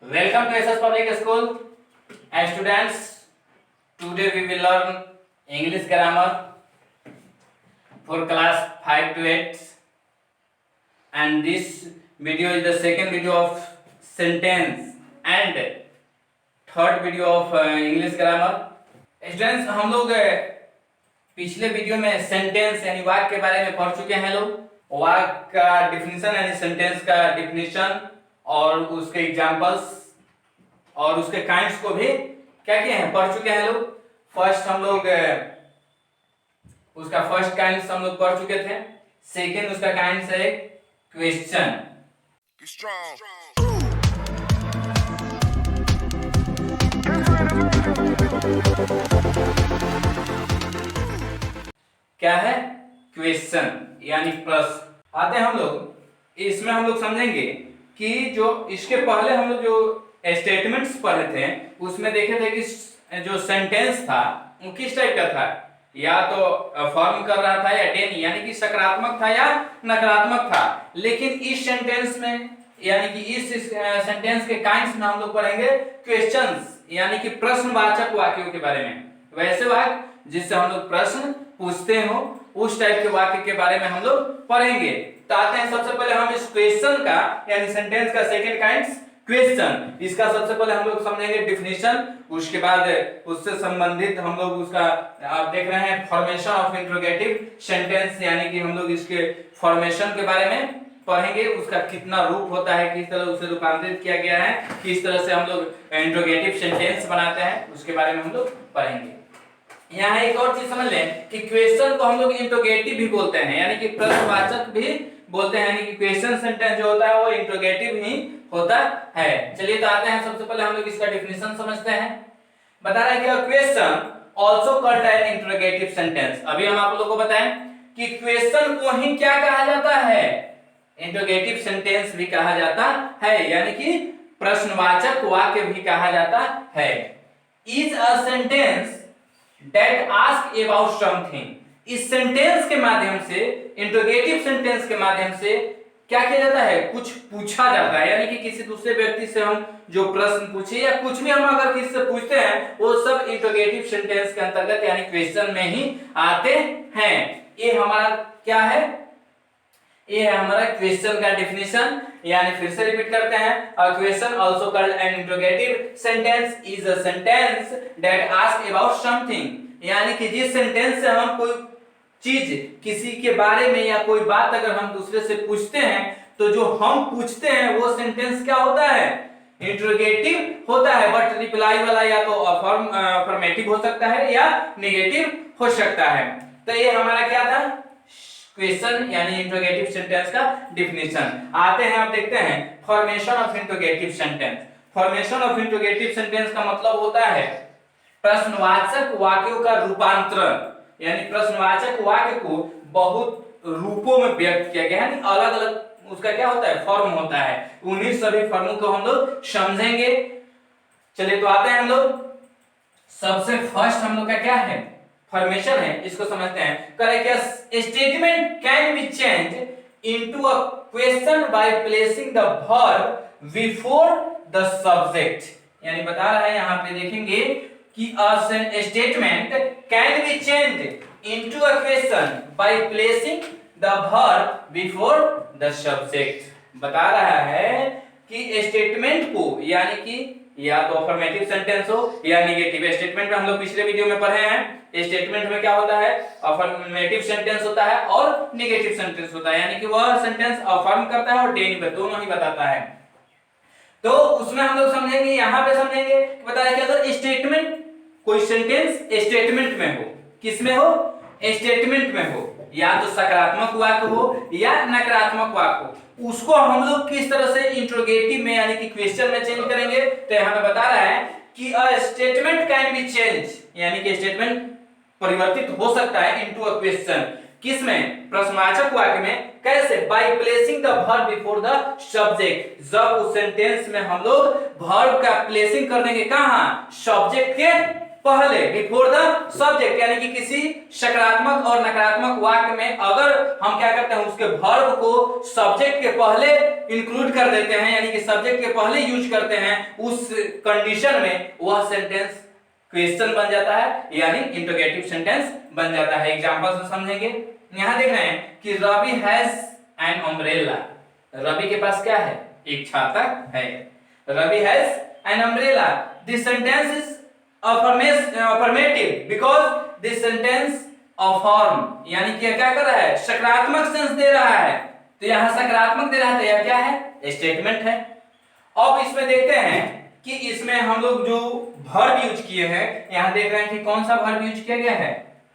Welcome to SS Public School. And students, today we will learn English grammar for class 5 to 8. And this video is the second video of sentence and third video of English grammar. Students, हम लोग पिछले video में sentence यानी वाक्य के बारे में पढ़ चुके हैं लोग। वाक्य का डिफिनीशन यानी सेंटेंस का डिफिनीशन और उसके एग्जांपल्स और उसके काइंड्स को भी क्या किए हैं, पढ़ चुके हैं लोग। फर्स्ट हम लोग उसका फर्स्ट काइंड्स हम लोग पढ़ चुके थे। सेकंड उसका काइंड्स है क्वेश्चन। क्या है? क्वेश्चन यानी प्रश्न। आते हैं हम लोग इसमें हम लोग समझेंगे कि जो इसके पहले हम लोग जो स्टेटमेंट्स पढ़े थे उसमें देखे थे कि जो सेंटेंस था वो किस टाइप का था, या तो अफर्म कर रहा था या डेनी यानी कि सकारात्मक था या नकारात्मक था। लेकिन इस सेंटेंस में यानी कि इस सेंटेंस के काइंड्स में हम लोग पढ़ेंगे क्वेश्चंस यानी कि प्रश्नवाचक वाक्यों के बारे में। वैसे वाक्य जिससे हम लोग प्रश्न पूछते हो उस टाइप के वाक्य के बारे में हम लोग पढ़ेंगे। तो आते हैं सबसे पहले हम इस क्वेश्चन का यानी सेंटेंस का सेकंड काइंड्स क्वेश्चन, इसका सबसे पहले हम लोग समझेंगे डिफिनीशन। उसके बाद उससे संबंधित हम लोग उसका आप देख रहे हैं फॉर्मेशन ऑफ इंट्रोगेटिव सेंटेंस यानी कि हम लोग इसके फॉर्मेशन के बारे में पढ़ेंगे। उसका कितना रूप होता है, किस तरह उसे रूपांतरित किया गया है, किस तरह से हम लोग इंट्रोगेटिव सेंटेंस बनाते हैं, उसके बारे में हम लोग पढ़ेंगे। यहाँ एक और चीज समझ लें कि क्वेश्चन को हम लोग इंट्रोगेटिव भी बोलते हैं यानी कि प्रश्नवाचक भी बोलते हैं, यानी कि क्वेश्चन सेंटेंस जो होता है वो इंट्रोगेटिव ही होता है। चलिए तो आते हैं सबसे पहले हम लोग इसका डिफिनीशन समझते हैं। बता रहा है कि question also called an interrogative sentence. अभी हम आप लोगों को बताएं कि क्वेश्चन को ही क्या कहा जाता है, इंट्रोगेटिव सेंटेंस भी कहा जाता है यानी कि प्रश्नवाचक वाक्य भी कहा जाता है। Is a sentence that ask about something. इस सेंटेंस के माध्यम से, इंट्रोगेटिव सेंटेंस के माध्यम से क्या किया जाता है, कुछ पूछा जाता है यानी कि किसी दूसरे व्यक्ति से हम जो प्रश्न पूछे या कुछ भी हम अगर किसी से पूछते हैं वो सब इंट्रोगेटिव सेंटेंस के अंतर्गत यानी क्वेश्चन में ही आते हैं। ये हमारा क्या है, ये है हमारा क्वेश्चन का डिफिनीशन। यानी फिर से रिपीट करते हैं, a question also called an interrogative sentence is a sentence that ask about something. यानी कि जिस सेंटेंस से हम कोई चीज किसी के बारे में या कोई बात अगर हम दूसरे से पूछते हैं तो जो हम पूछते हैं वो सेंटेंस क्या होता है, इंट्रोगेटिव होता है। बट रिप्लाई वाला या तो अफर्मेटिव हो सकता है या नेगेटिव हो सकता है। तो ये हमारा क्या था, क्वेश्चन यानी इंट्रोगेटिव सेंटेंस का डिफिनीशन। आते हैं आप देखते हैं formation of interrogative sentence. Formation of interrogative sentence का मतलब होता है प्रश्नवाचक वाक्यों का रूपांतरण, यानी प्रश्नवाचक वाक्य को बहुत रूपों में व्यक्त किया गया है, अलग अलग उसका क्या होता है, फॉर्म होता है। उन्हीं सभी फॉर्मों को हम लोग समझेंगे। चलिए तो आते हैं हम लोग, सबसे फर्स्ट हम लोग का क्या है, फॉर्मेशन है, इसको समझते हैं। Correct, statement can be changed into a question by placing the verb before the subject. यानी बता रहा है यहाँ पे देखेंगे कि a statement can be changed into a question by placing the verb before the subject। बता रहा है कि स्टेटमेंट को यानी कि या तो अफर्मेटिव सेंटेंस हो या नेगेटिव। स्टेटमेंट में हम लोग पिछले वीडियो में पढ़े हैं, स्टेटमेंट में क्या होता है, अफर्मेटिव सेंटेंस होता है और नेगेटिव सेंटेंस होता है, यानी कि वह सेंटेंस अफर्म करता है और डेनी दोनों ही बताता है। तो उसमें हम लोग समझेंगे, यहाँ पे समझेंगे बता रहा है कि अगर स्टेटमेंट कोई सेंटेंस स्टेटमेंट में हो, किसमें हो, स्टेटमेंट में हो, या तो सकारात्मक वाक्य हो या नकारात्मक वाक्य हो, उसको हम लोग किस तरह से इंट्रोगेटिव में यानी कि क्वेश्चन में चेंज करेंगे। तो यहाँ पे बता रहा है कि a statement can be change, यानी कि स्टेटमेंट परिवर्तित हो सकता है इनटू अ क्वेश्चन। किसमें, प्रश्नवाचक वाक्य में। कैसे, by placing the verb before the subject. जब उस सेंटेंस में हम लोग वर्ब का प्लेसिंग कर देंगे कहां, सब्जेक्ट के पहले, बिफोर द सब्जेक्ट, यानी कि किसी सकारात्मक और नकारात्मक वाक्य में अगर हम क्या करते हैं, उसके वर्ब को सब्जेक्ट के पहले इंक्लूड कर देते हैं, यानी कि सब्जेक्ट के पहले यूज करते हैं, उस कंडीशन में वह सेंटेंस क्वेश्चन बन जाता है, यानी इंटरोगेटिव सेंटेंस बन जाता है। एग्जांपल से समझेंगे। यहां देख रहे हैं कि Ravi has an umbrella. Ravi के पास क्या है? एक छाता है। Ravi has an umbrella. This sentence is affirmative because this sentence affirm, यानी कि क्या कर रहा है? सकारात्मक सेंस दे रहा है। तो यहां सकारात्मक दे रहा है, तो यह क्या है? स्टेटमेंट है। अब इसमें देखते हैं कि इसमें हम लोग जो वर्ब यूज किए हैं, यहां देख रहे हैं कि कौन सा वर्ब यूज किया गया है?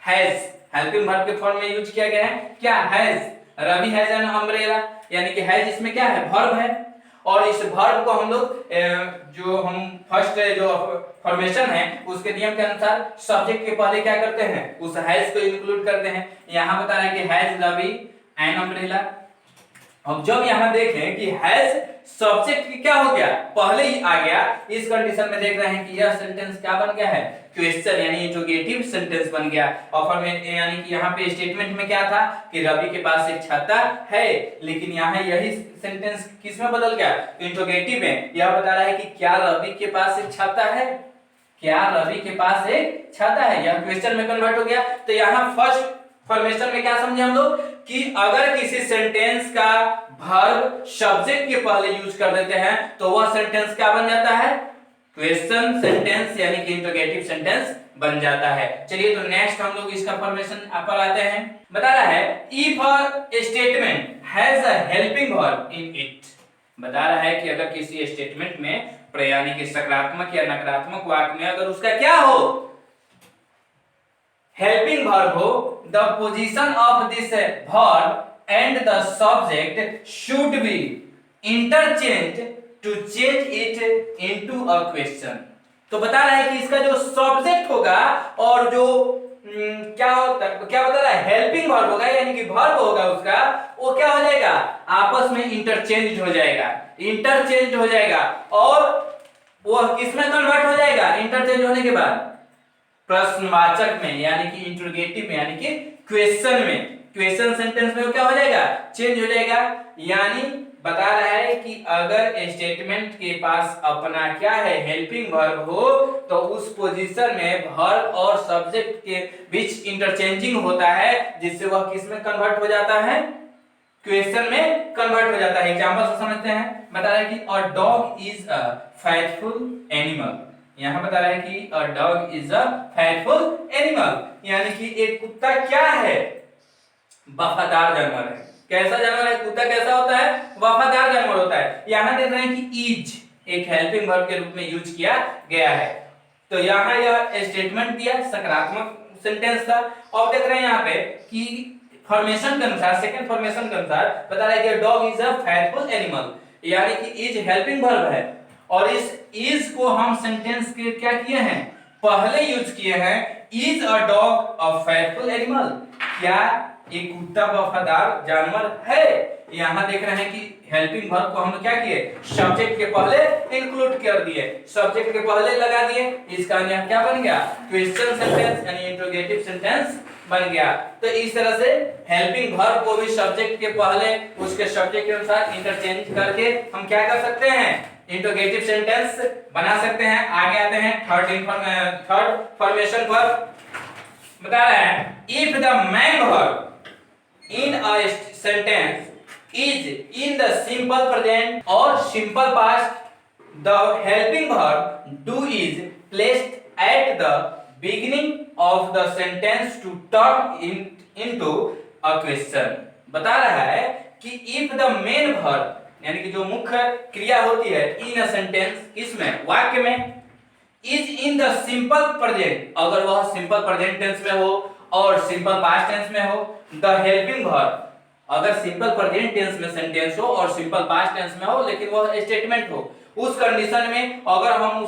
हैज, हेल्पिंग वर्ब के फॉर्म में यूज किया गया है। क्या? Has. Ravi has an umbrella, यानी कि हैज इसमें क्या है? वर्ब है। और इस वर्ब को हम लोग जो हम फर्स्ट जो फॉर्मेशन है उसके नियम के अनुसार सब्जेक्ट के पहले क्या करते हैं? उस हैज को इंक्लूड करते हैं। यहां बता रहा है कि हैज रवि एन अम्ब्रेला। अब जब यहां देखें कि हैज सब्जेक्ट की क्या हो गया? पहले ही आ गया। इस कंडीशन में देख रहे हैं कि यह सेंटेंस क्या बन गया है? क्वेश्चन, यानी इंटरोगेटिव सेंटेंस बन गया। और यानी कि यहाँ पे स्टेटमेंट में क्या था कि रवि के पास एक छाता है, लेकिन यहाँ यही सेंटेंस किस में बदल गया? इंटरोगेटिव में। यह बता रहा है कि क्या रवि के पास एक छाता है? क्या रवि के पास एक छाता है? यह क्वेश्चन में कन्वर्ट हो गया। तो यहाँ फर्स्ट फॉर्मेशन में क्या समझे हम लोग कि अगर किसी सेंटेंस का वर्ब सब्जेक्ट के पहले यूज कर देते हैं तो वह सेंटेंस क्या बन जाता है? क्वेश्चन सेंटेंस, यानी कि इंटरोगेटिव सेंटेंस बन जाता है। चलिए तो नेक्स्ट हम लोग इसका फॉर्मेशन पर आते हैं। बता रहा है if a statement has a helping verb in it. बता रहा है कि अगर किसी स्टेटमेंट में यानी कि सकारात्मक या नकारात्मक वाक्य में अगर उसका क्या हो? हेल्पिंग वर्ब हो, the position of this verb and the subject should be interchange to change it into a question. तो बता रहा है कि इसका जो सब्जेक्ट होगा और जो क्या बता रहा है? हेल्पिंग वर्ब होगा, यानी कि वर्ब होगा उसका, वो क्या हो जाएगा? आपस में इंटरचेंज हो जाएगा। इंटरचेंज हो जाएगा और वो किसमें कन्वर्ट हो जाएगा? इंटरचेंज होने के बाद प्रश्नवाचक में, यानी कि इंटरोगेटिव में, यानी कि क्वेश्चन में। क्वेश्चन सेंटेंस में वो क्या हो जाएगा? चेंज हो जाएगा। यानी बता रहा है कि अगर स्टेटमेंट के पास अपना क्या है? हेल्पिंग वर्ब हो, तो उस पोजीशन में वर्ब और सब्जेक्ट के बीच इंटरचेंजिंग होता है, जिससे वह किस में कन्वर्ट हो जाता है? क्वेश्चन में कन्वर्ट हो जाता है। एग्जांपल से समझते हैं। बता रहा है कि a dog is a faithful animal. यहां बता रहा है कि a dog is a faithful animal, यानी कि एक कुत्ता क्या है? वफादार जानवर है। कैसा जानवर है? कुत्ता कैसा होता है? वफादार जानवर होता है। यहां देख रहे हैं कि इज एक हेल्पिंग वर्ब के रूप में यूज किया गया है। तो यहां यह स्टेटमेंट दिया, सकारात्मक सेंटेंस था। और देख रहे हैं यहां पे कि फॉर्मेशन के अनुसार, सेकंड फॉर्मेशन के अनुसार बता रहा है कि dog is a faithful animal, यानी कि इज हेल्पिंग वर्ब है। और इस इज को हम सेंटेंस के क्या किए हैं? पहले यूज किए हैं। Is a dog a faithful animal? क्या एक कुत्ता वफादार जानवर है? यहां देख रहे हैं कि हेल्पिंग वर्ब को हम क्या किए? सब्जेक्ट के पहले इंक्लूड कर दिए, सब्जेक्ट के पहले लगा दिए। इसका यहां क्या बन गया? क्वेश्चन सेंटेंस, यानी इंटरोगेटिव सेंटेंस बन गया। तो इस तरह से हेल्पिंग वर्ब को भी सब्जेक्ट के पहले उसके सब्जेक्ट के अनुसार इंटरचेंज करके हम क्या कर सकते हैं? इंटरोगेटिव सेंटेंस बना सकते हैं। आगे आते हैं थर्ड फॉर्मेशन पर। बता रहा है if the man verb in a sentence is in the simple present or simple past, the helping verb do is placed at the beginning of the sentence to turn into a question। बता रहा है कि if the main verb, यानी कि जो मुख्य क्रिया होती है in a sentence, किसमें? वाक्य में, is in the simple present, अगर वह simple present tense में हो और सिंपल पास्ट टेंस में हो, द हेल्पिंग वर्ब अगर सिंपल प्रेजेंट टेंस में सेंटेंस हो और सिंपल पास्ट टेंस में हो, लेकिन वह स्टेटमेंट हो, उस कंडीशन में अगर हम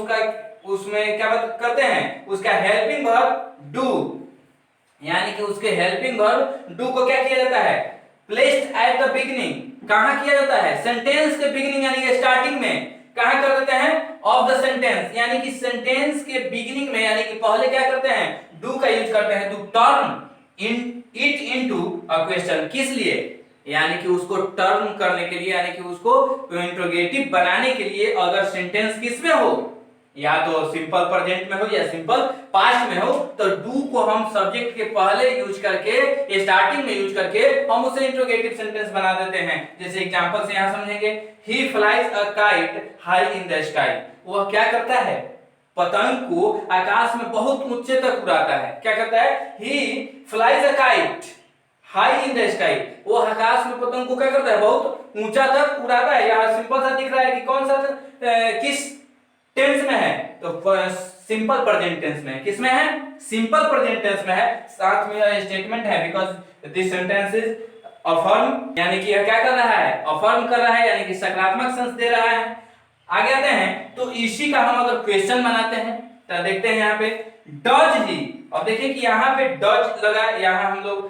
उसमें क्या करते हैं? उसका हेल्पिंग वर्ब डू, यानी कि उसके हेल्पिंग वर्ब डू को क्या किया जाता है? Placed at the beginning. कहां किया जाता है? सेंटेंस के बिगिनिंग, यानी कि स्टार्टिंग में कहां कर देते हैं? ऑफ द सेंटेंस, यानी कि सेंटेंस के बिगिनिंग में, यानी कि पहले क्या करते हैं, डू का यूज करते हैं, to turn it into a question. किस लिए, यानी कि उसको टर्न करने के लिए, यानी कि उसको इंट्रोगेटिव बनाने के लिए। अगर सेंटेंस किस में हो, या तो सिंपल प्रेजेंट में हो या सिंपल पास्ट में हो, तो डू को हम सब्जेक्ट के पहले यूज करके, स्टार्टिंग में यूज करके हम उसे इंट्रोगेटिव सेंटेंस बना देते हैं। जैसे एग्जांपल से यहां समझेंगे, he flies a kite high in the sky. वह क्या करता है, पतंग को आकाश में बहुत ऊंचे तक उड़ाता है। क्या करता है, he flies a kite high in the sky. वो आकाश में पतंग को क्या करता है, बहुत ऊंचा तक उड़ाता है। यहाँ सिंपल सा दिख रहा है कि कौन सा किस टेंस में है, तो सिंपल प्रेजेंट टेंस में। किस में है, सिंपल प्रेजेंट टेंस में है। साथ में स्टेटमेंट है, because this sentence is affirm, यानी कि यह क्या कर रहा है, अफर्म कर रहा है, यानी कि सकारात्मक सेंस दे रहा है। आगे आते हैं, तो इसी का हम अगर क्वेश्चन बनाते हैं तो देखते हैं यहाँ पे डज ही। अब देखिए कि यहाँ पे डज लगा, यहाँ हम लोग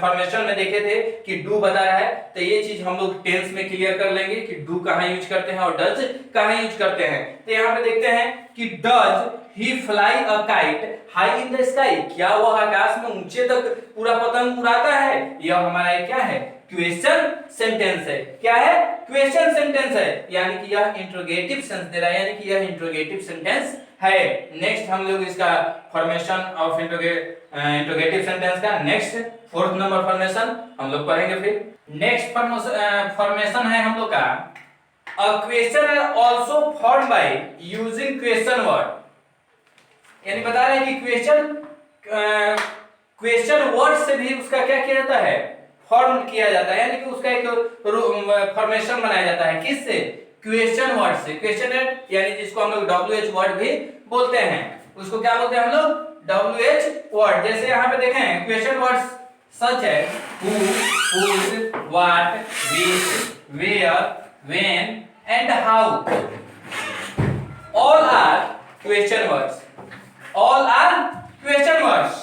फॉर्मेशन में देखे थे कि डू बता रहा है, तो ये चीज हम लोग टेंस में क्लियर कर लेंगे कि डू कहाँ यूज करते हैं और डज कहाँ यूज करते हैं। तो यहाँ पे देखते हैं कि does he fly a kite high in the sky. क्या वह आकाश में ऊंचे तक पूरा पतंग उड़ाता है। यह हमारा क्या है, क्वेश्चन सेंटेंस है। क्या है, क्वेश्चन सेंटेंस है, यानी कि यह इंट्रोगेटिव सेंस दे रहा है, यानी कि यह इंट्रोगेटिव सेंटेंस है। नेक्स्ट हम लोग इसका फॉर्मेशन ऑफ इंट्रोगेटिव सेंटेंस का नेक्स्ट 4th नंबर फॉर्मेशन हम लोग पढ़ेंगे। फिर नेक्स्ट फॉर्मेशन है हम लोग का, a question are also formed by using question word. यानी बता रहे हैं कि क्वेश्चन वर्ड से भी उसका क्या किया जाता है, फॉर्म किया जाता है, यानी कि उसका एक फॉर्मेशन बनाया जाता है। किससे, क्वेश्चन वर्ड से। क्वेश्चन यानी जिसको हम लोग WH वर्ड भी बोलते हैं, उसको क्या बोलते हैं हम लोग, WH वर्ड। जैसे यहाँ पे देखें क्वेश्चन वर्ड्स सच है who, whose, what, which, where, when and how, all are question words, all are question words।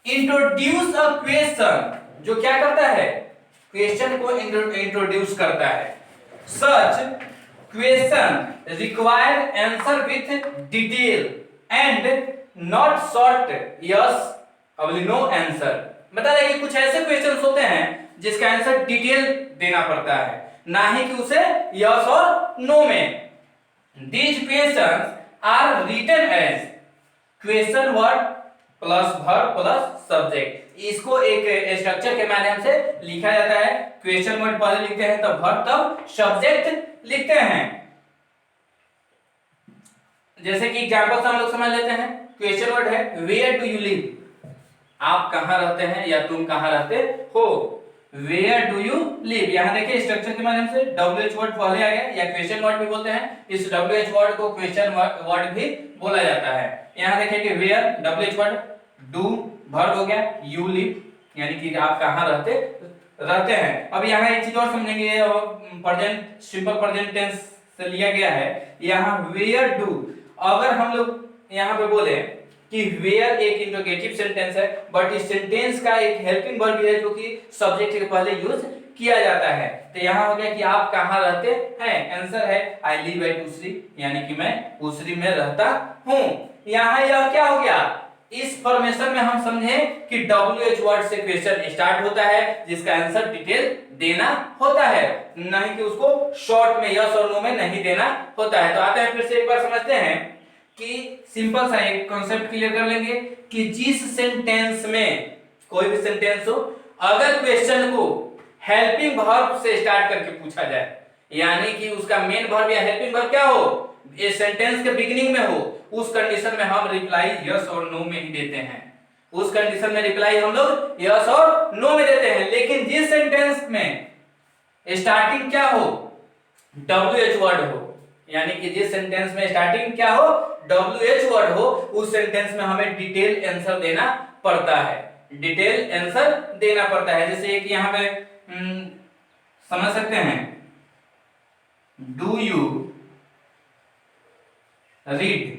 Introduce a question, जो क्या करता है, क्वेश्चन को इंट्रोड्यूस करता है। Such question require answer with detail and not short yes और no answer. बता दें कि कुछ ऐसे क्वेश्चंस होते हैं जिसका आंसर डिटेल देना पड़ता है, ना ही कि उसे यस और नो में। These questions are written as question word plus verb plus subject. इसको एक स्ट्रक्चर के माध्यम से लिखा जाता है। क्वेश्चन वर्ड पहले लिखते हैं, तब वर्ब, तब सब्जेक्ट लिखते हैं। जैसे कि एग्जांपल से हम लोग समझ लेते हैं। क्वेश्चन वर्ड है वेयर डू यू लिव, आप कहां रहते हैं या तुम कहां रहते हो। वेयर डू यू लिव, यहां देखिए स्ट्रक्चर के माध्यम से WH वर्ड पहले आ गया, या क्वेश्चन वर्ड भी बोलते हैं। इस WH वर्ड को क्वेश्चन वर्ड भी बोला जाता है। यहां देखिए कि where WH word, do verb हो गया, यू लिव यानी कि आप कहां रहते हैं। अब यहाँ एक चीज और समझेंगे, प्रेजेंट सिंपल प्रेजेंट टेंस से लिया गया है। यहाँ वेयर डू, अगर हम लोग यहाँ पे बोले कि वेयर एक इंट्रोगेटिव सेंटेंस है, बट इस सेंटेंस का एक हेल्पिंग वर्ब भी है जो कि सब्जेक्ट के पहले यूज किया जाता है। तो यहाँ हो गया कि आप कहाँ रहते हैं, आंसर है आई लिव एट उसरी, यानी कि मैं उसरी में रहता हूँ। यहाँ यह क्या हो गया, इस फॉर्मेशन में हम समझे कि WH वर्ड से क्वेश्चन स्टार्ट होता है जिसका आंसर डिटेल देना होता है, नहीं कि उसको शॉर्ट में यस और नो में नहीं देना होता है। तो आते हैं फिर से एक बार समझते हैं कि सिंपल सा एक कॉन्सेप्ट क्लियर कर लेंगे कि जिस सेंटेंस में, कोई भी सेंटेंस हो, अगर क्वेश्चन को हेल्पिंग वर्ब से स्टार्ट करके पूछा जाए, यानी कि उसका मेन वर्ब या हेल्पिंग वर्ब क्या हो, इस सेंटेंस के बिगिनिंग में हो, उस कंडीशन में हम रिप्लाई यस और नो में ही देते हैं। उस कंडीशन में रिप्लाई हम लोग यस और नो में देते हैं। लेकिन जिस सेंटेंस में स्टार्टिंग क्या हो, WH वर्ड हो, यानी कि जिस सेंटेंस में स्टार्टिंग क्या हो, WH वर्ड हो, उस सेंटेंस में हमें डिटेल आंसर देना पड़ता है, डिटेल आंसर देना पड़ता है। जैसे एक यहाँ पे समझ सकते हैं, do you read,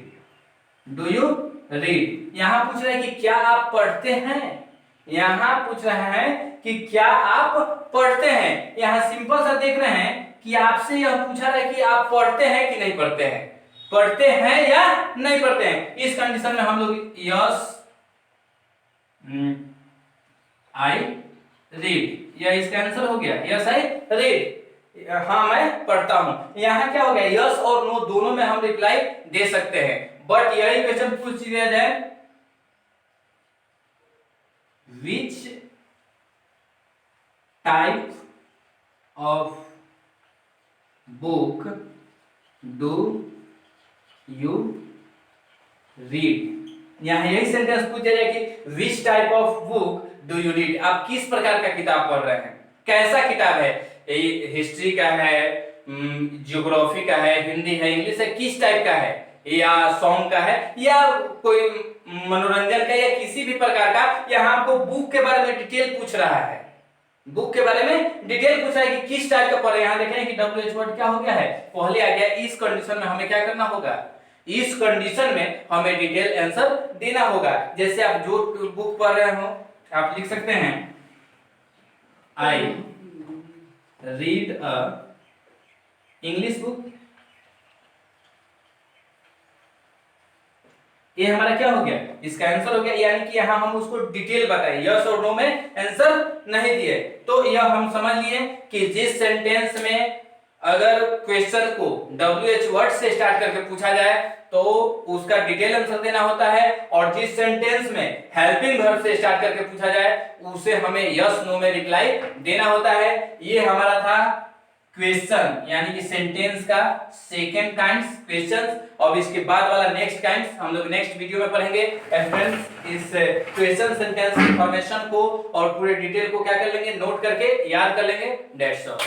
do you read, यहां पूछ रहा है कि क्या आप पढ़ते हैं, यहां पूछ रहा है कि क्या आप पढ़ते हैं। यहां सिंपल सा देख रहे हैं कि आपसे यह पूछा रहा है कि आप पढ़ते हैं कि नहीं पढ़ते हैं, पढ़ते हैं या नहीं पढ़ते हैं। इस कंडीशन में हम लोग यस आई रीड, यह इसका आंसर हो गया, यस आई रीड, हाँ मैं पढ़ता हूं। यहाँ क्या हो गया, यस और नो दोनों में हम रिप्लाई दे सकते हैं। बट यही क्वेश्चन पूछ दिया जाए which type of book do you read, यहाँ यही सेंटेंस पूछ दिया जाए कि which type of book do you read, आप किस प्रकार का किताब पढ़ रहे हैं, कैसा किताब है, हिस्ट्री का है, ज्योग्राफी का है, हिंदी है, इंग्लिश है, किस टाइप का है, या सॉन्ग का है, या कोई मनोरंजन का, या किसी भी प्रकार का। यहाँ आपको बुक के बारे में डिटेल पूछ रहा है, बुक के बारे में डिटेल पूछ रहा है कि किस टाइप का पढ़े। यहाँ देखें कि WH वर्ड क्या हो गया है, पहले आ गया। इस कंडीशन में हमें क्या करना होगा, इस कंडीशन में हमें डिटेल आंसर देना होगा। जैसे आप जो बुक पढ़ रहे हो आप लिख सकते हैं I read a English book, ये हमारा क्या हो गया, इसका आंसर हो गया। यानी कि यहाँ हम उसको डिटेल बताए, यस और नो में आंसर नहीं दिए। तो यह हम समझ लिए कि जिस सेंटेंस में अगर क्वेश्चन को WH वर्ड से स्टार्ट करके पूछा जाए तो उसका डिटेल आंसर देना होता है, और जिस सेंटेंस में हेल्पिंग वर्ब से स्टार्ट करके पूछा जाए उसे हमें यस नो में रिप्लाई देना होता है। ये हमारा था क्वेश्चन, यानी कि सेंटेंस का सेकंड काइंड क्वेश्चन। और इसके बाद वाला नेक्स्ट काइंड हम लोग नेक्स्ट वीडियो में पढ़ेंगे। फ्रेंड्स, इस क्वेश्चन सेंटेंस इंफॉर्मेशन को और पूरे डिटेल को क्या कर लेंगे, नोट करके याद कर लेंगे। That's all.